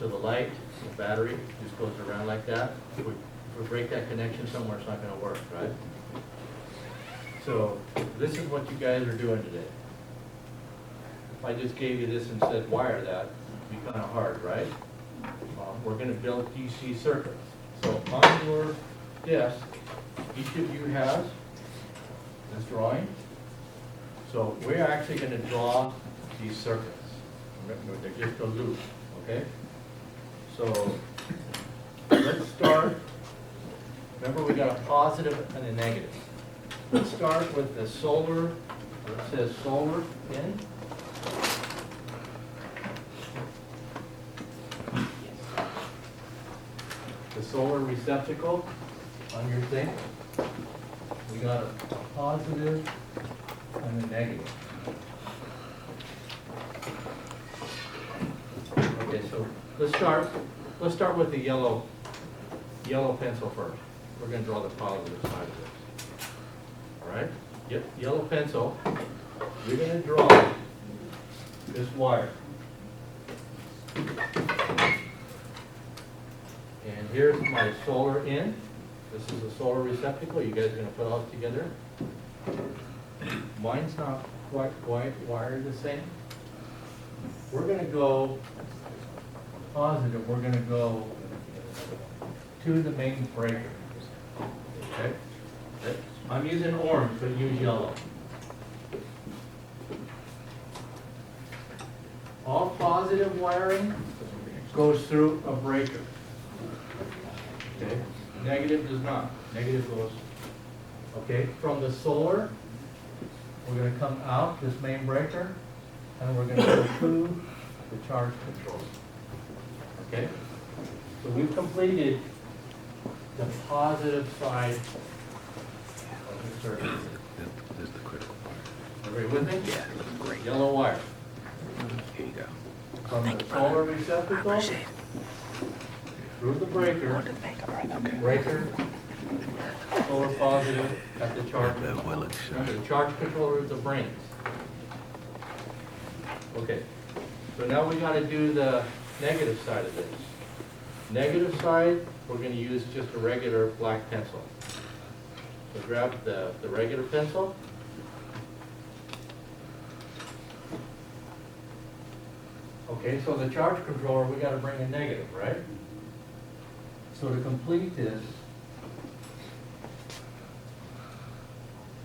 to the light, the battery just goes around like that. If we break that connection somewhere, it's not gonna work, right? So this is what you guys are doing today. If I just gave you this and said wire that, it'd be kind of hard, right? We're gonna build DC circuits. So on your desk, each of you has this drawing. So we're actually gonna draw these circuits. They're just a loop, okay? So let's start. Remember, we got a positive and a negative. Let's start with the solar, it says solar pin. The solar receptacle on your thing. We got a positive and a negative. Okay, so let's start with the yellow pencil first. We're going to draw the positive side of this. All right? Yep, yellow pencil. You're going to draw this wire. And here's my solar in. This is a solar receptacle. You guys are going to put all this together. Mine's not quite wired the same. We're going to go positive. We're going to go to the main breaker. Okay? I'm using orange, but use yellow. All positive wiring goes through a breaker. Okay? Negative does not. Negative goes, okay, from the solar, we're going to come out this main breaker, and we're going to go to the charge controller. Okay? So we've completed the positive side of the circuit. This is the critical part. Everybody with me? Yeah, it looks great. Yellow wire. Here you go. From the solar receptacle through the breaker, Okay. breaker, solar positive at the charge controller. Well, it's, Remember, the charge controller is the brains. Okay, so now we got to do the negative side of this. Negative side, we're going to use just a regular black pencil. So grab the regular pencil. Okay, so the charge controller, we got to bring a negative, right? So to complete this,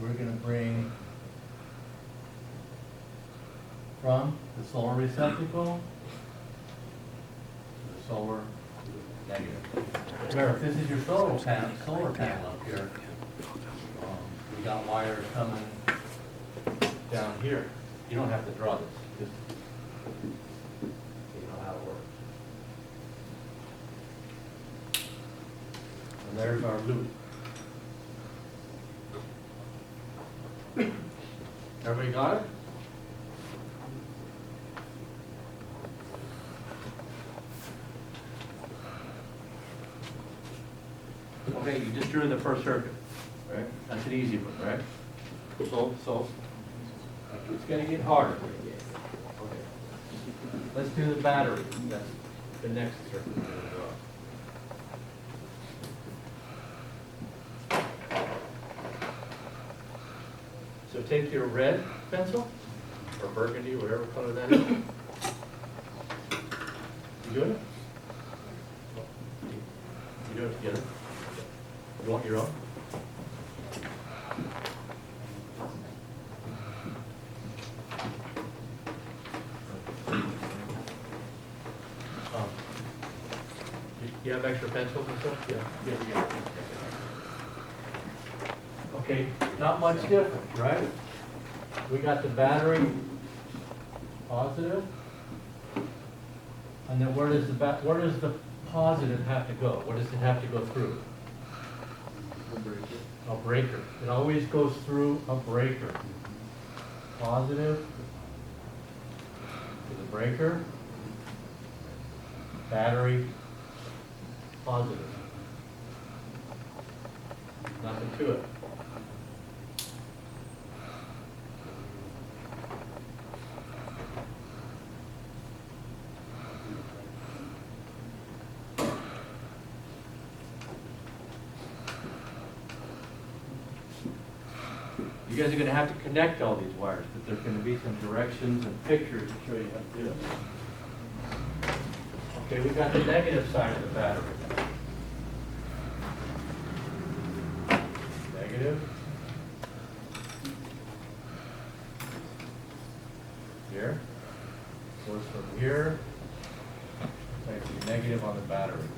we're going to bring from the solar receptacle to the solar negative. Remember, if this is your solar panel up here, we got wires coming down here. You don't have to draw this, just so you know how it works. And there's our loop. Everybody got it? Okay, you just drew the first circuit, right? That's an easy one, right? So, it's gonna get harder. Okay. Let's do the battery. That's the next circuit we're gonna draw. So take your red pencil, or burgundy, whatever color that is. You doing it? You doing it together? You want your own? You have extra pencils and stuff? Yeah. Okay, not much different, right? We got the battery positive. And then where does the positive have to go? What does it have to go through? A breaker. It always goes through a breaker. Positive to the breaker. Battery positive. Nothing to it. You guys are gonna have to connect all these wires, but there's gonna be some directions and pictures to show you how to do it. Okay, we got the negative side of the battery. Negative. Here. Goes from here. Actually, negative on the battery.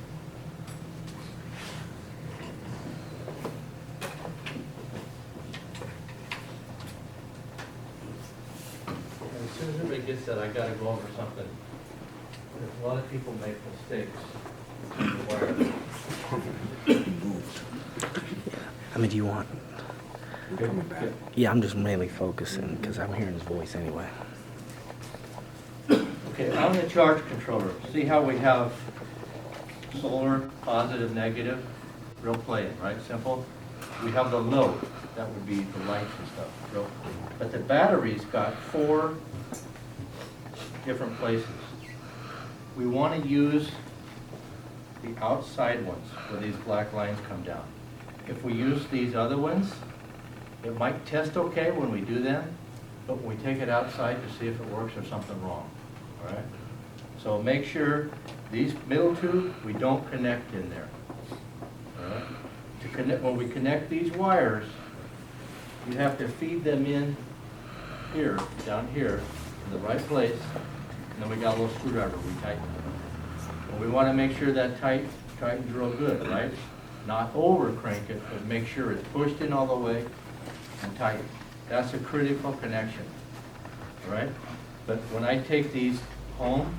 And as soon as everybody gets that, I gotta go over something. There's a lot of people make mistakes. with the wire. I mean, do you want? Yeah, I'm just mainly focusing because I'm hearing his voice anyway. Okay, on the charge controller, see how we have solar, positive, negative, real plain, right, simple? We have the load, that would be the lights and stuff, real. But the battery's got 4 different places. We want to use the outside ones where these black lines come down. If we use these other ones, it might test okay when we do them, but when we take it outside to see if it works, there's something wrong, all right? So make sure these middle 2, we don't connect in there, all right? To connect, when we connect these wires, you have to feed them in here, down here, in the right place, and then we got a little screwdriver, we tighten it. And we want to make sure that tightens real good, right? Not over crank it, but make sure it's pushed in all the way and tight. That's a critical connection, all right? But when I take these home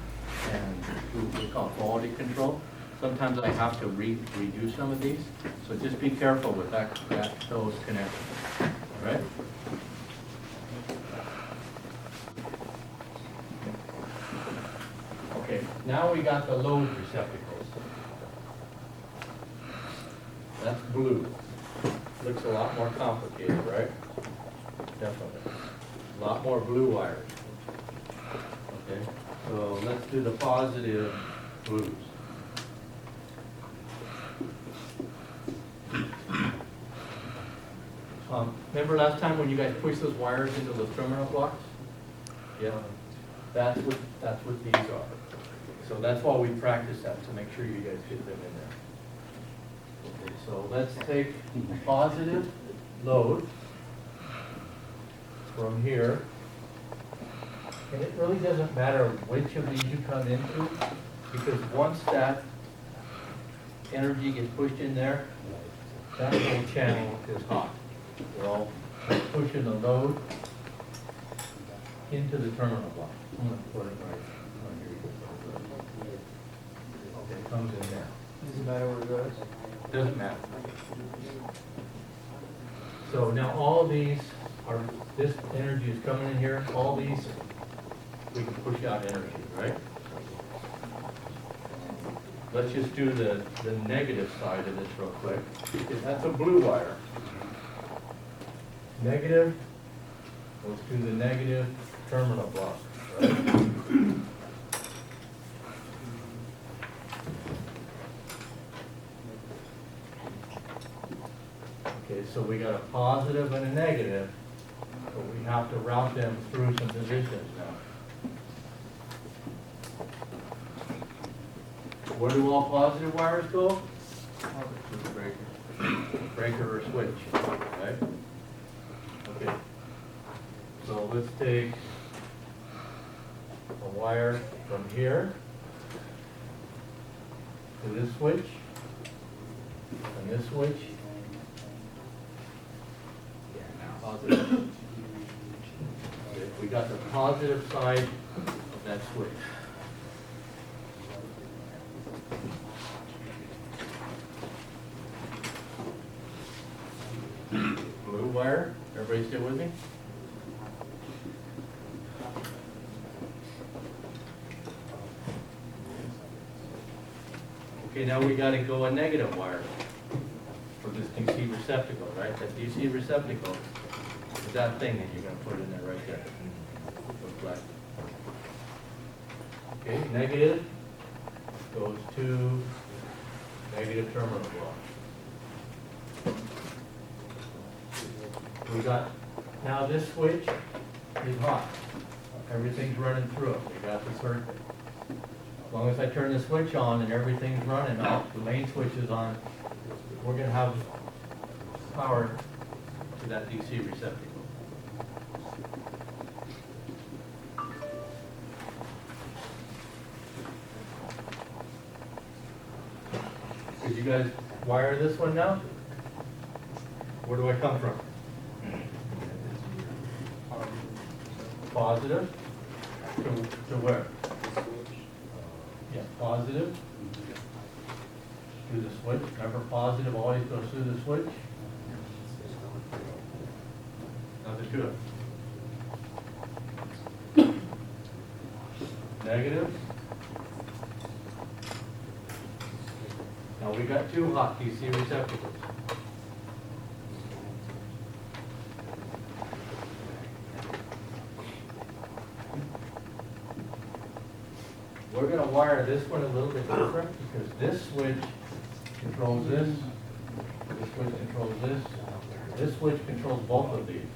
and do what we call quality control, sometimes I have to redo some of these. So just be careful with those connections, all right? Okay, now we got the load receptacles. That's blue. Looks a lot more complicated, right? Definitely. A lot more blue wires. Okay, so let's do the positive blues. Remember last time when you guys pushed those wires into those terminal blocks? Yeah, that's what these are. So that's why we practice that, to make sure you guys get them in there. Okay, so let's take positive load from here. And it really doesn't matter which of these you come into, because once that energy gets pushed in there, that whole channel is hot. We're all pushing the load into the terminal block. I'm going to put it right here. Okay, it comes in there. Does it matter where it goes? Doesn't matter. So now all of these are, this energy is coming in here, all these, we can push out energy, right? Let's just do the negative side of this real quick. That's a blue wire. Negative, let's do the negative terminal block, right? Okay, so we got a positive and a negative, but we have to route them through some positions now. Where do all positive wires go? To the breaker. Breaker or switch, right? Okay. So let's take a wire from here to this switch, and this switch. Positive. Okay, we got the positive side of that switch. Blue wire, everybody still with me? Okay, now we gotta go a negative wire for this DC receptacle, right? That DC receptacle is that thing that you're gonna put in there right there. Looks black. Okay, negative goes to negative terminal block. We got Now this switch is hot. Everything's running through it. We got the circuit. As long as I turn the switch on and everything's running now, the main switch is on, we're gonna have power to that DC receptacle. Did you guys wire this one now? Where do I come from? Positive to where? Yeah, positive through the switch. Remember, positive always goes through the switch. Nothing to it. Negative. Now we got two hot DC receptacles. We're going to wire this one a little bit different because this switch controls this switch controls this switch controls both of these.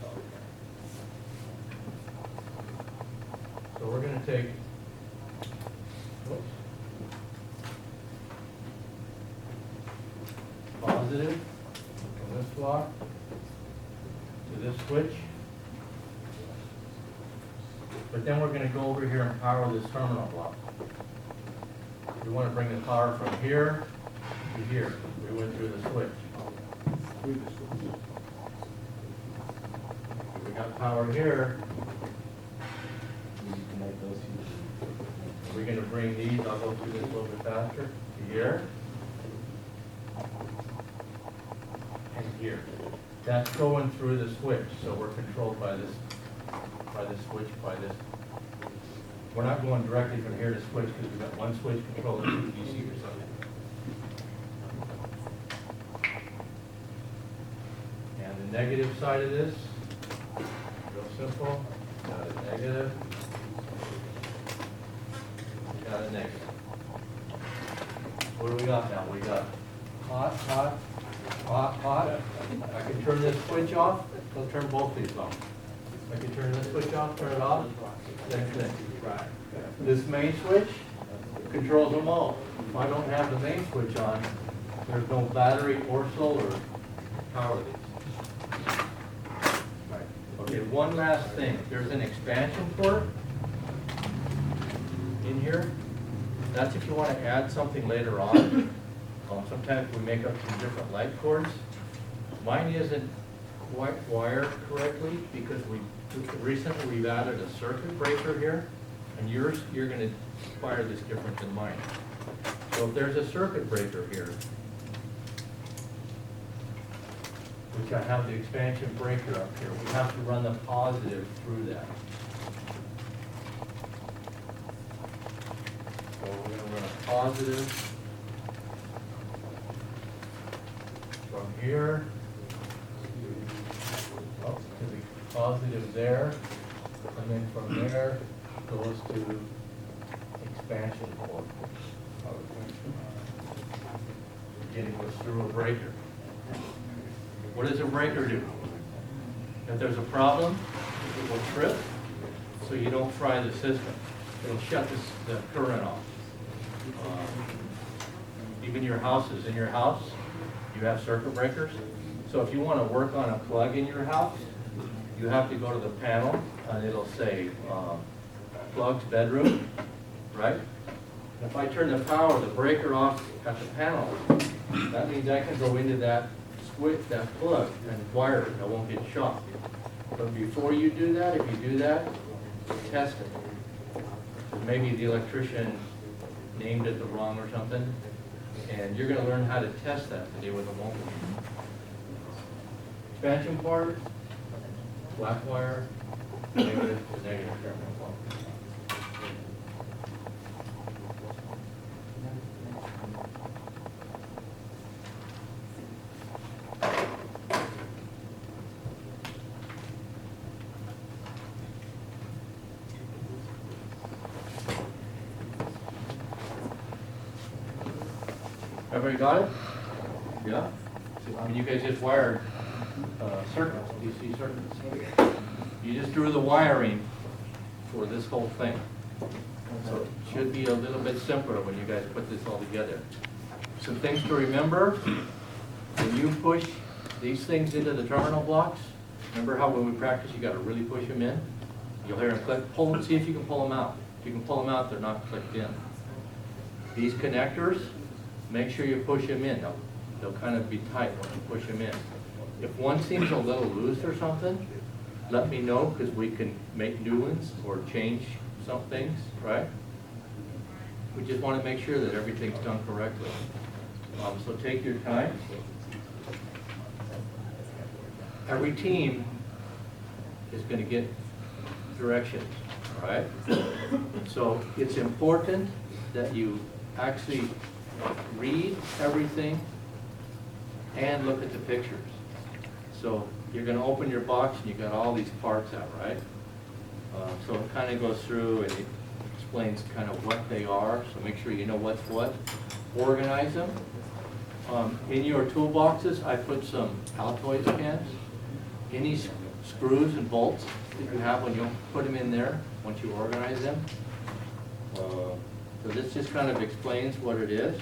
So we're going to take, whoops, positive from this block to this switch. But then we're going to go over here and power this terminal block. We want to bring the power from here to here. We went through the switch. We got power here. We're going to bring these, I'll go through this a little bit faster, to here. And here. That's going through the switch, so we're controlled by this switch, by this. We're not going directly from here to switch because we've got one switch controlling two DC or something. And the negative side of this, real simple, got a negative, got a negative. What do we got now? We got hot, hot, hot, hot. I can turn this switch off, I'll turn both these off. I can turn this switch off, turn it off, same thing. This main switch controls them all. If I don't have the main switch on, there's no battery or solar to power these. Okay, one last thing. There's an expansion port in here. That's if you want to add something later on. Sometimes we make up some different light cords. Mine isn't quite wired correctly because recently we've added a circuit breaker here, and yours, you're going to wire this different than mine. So if there's a circuit breaker here, which I have the expansion breaker up here, we have to run the positive through that. So we're going to run a positive from here up to the positive there, and then from there goes to expansion port. Again, it goes through a breaker. What does a breaker do? If there's a problem, it will trip so you don't fry the system. It'll shut the current off. Even your houses, in your house, you have circuit breakers. So if you want to work on a plug in your house, you have to go to the panel and it'll say plugs bedroom, right? And if I turn the power, the breaker off at the panel, that means I can go into that switch, that plug, and wire it. I won't get shocked. But before you do that, if you do that, test it. Maybe the electrician named it the wrong or something, and you're going to learn how to test that today with a multimeter. Expansion port, black wire, negative to negative terminal. Everybody got it? Yeah? I mean, you guys just wired circuits, DC circuits. You just drew the wiring for this whole thing. So it should be a little bit simpler when you guys put this all together. Some things to remember, when you push these things into the terminal blocks, remember how when we practice you gotta really push them in? You'll hear them click, pull them, see if you can pull them out. If you can pull them out, they're not clicked in. These connectors, make sure you push them in. They'll kind of be tight when you push them in. If one seems a little loose or something, let me know, because we can make new ones or change some things, right? We just want to make sure that everything's done correctly. So take your time. Every team is going to get directions, all right? So it's important that you actually read everything and look at the pictures. So you're going to open your box and you've got all these parts out, right? So it kind of goes through and it explains kind of what they are, so make sure you know what's what. Organize them. In your toolboxes, I put some Altoids pens. Any screws and bolts that you have, when you put them in there, once you organize them. So this just kind of explains what it is.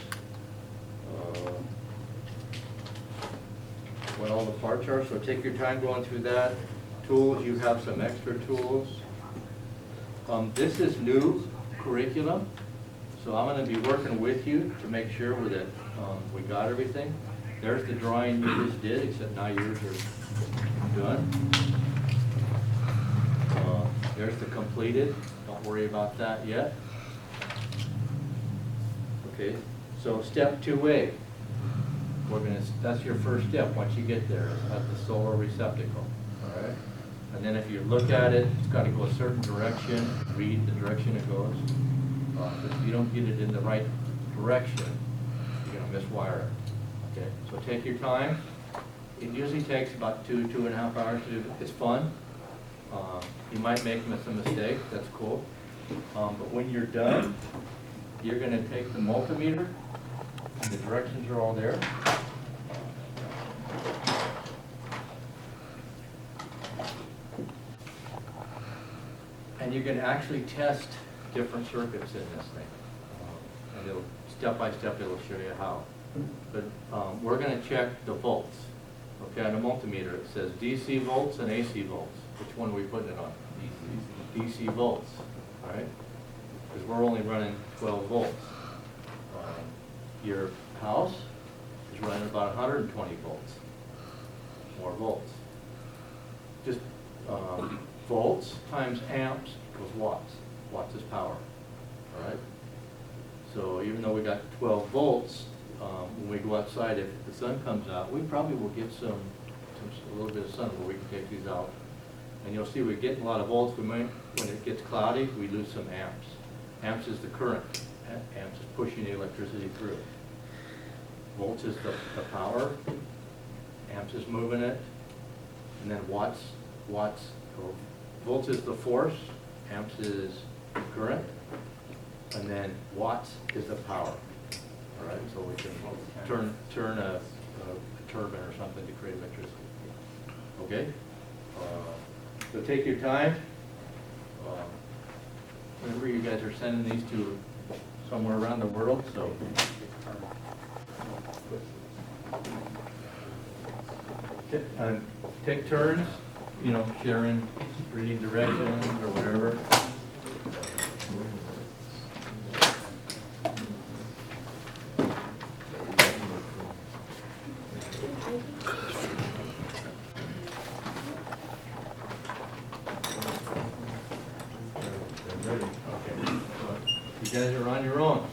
What all the parts are, so take your time going through that. Tools, you have some extra tools. This is new curriculum, so I'm going to be working with you to make sure that we got everything. There's the drawing you just did, except now yours are done. There's the completed, don't worry about that yet. Okay, so step 2A. That's your first step once you get there, at the solar receptacle, all right? And then if you look at it, it's got to go a certain direction, read the direction it goes. If you don't get it in the right direction, you're going to miswire it, okay? So take your time. It usually takes about 2.5 hours to do. It's fun. You might make some mistakes, that's cool. But when you're done, you're going to take the multimeter, and the directions are all there. And you can actually test different circuits in this thing. And it'll, step by step, it'll show you how. But we're going to check the volts. Okay, on a multimeter, it says DC volts and AC volts. Which one are we putting it on? DC volts, all right? Because we're only running 12 volts. Your house is running about 120 volts, more volts. Just volts times amps equals watts. Watts is power, all right? So even though we got 12 volts, when we go outside, if the sun comes out, we probably will get a little bit of sun where we can take these out. And you'll see we're getting a lot of volts. We might, when it gets cloudy, we lose some amps. Amps is the current. Amps is pushing the electricity through. Volts is the power. Amps is moving it. And then watts, volts is the force. Amps is current. And then watts is the power. All right, so we can turn a turbine or something to create electricity. Okay? So take your time. Remember, you guys are sending these to somewhere around the world, so. Take turns, you know, sharing, reading directions or whatever. You guys are on your own.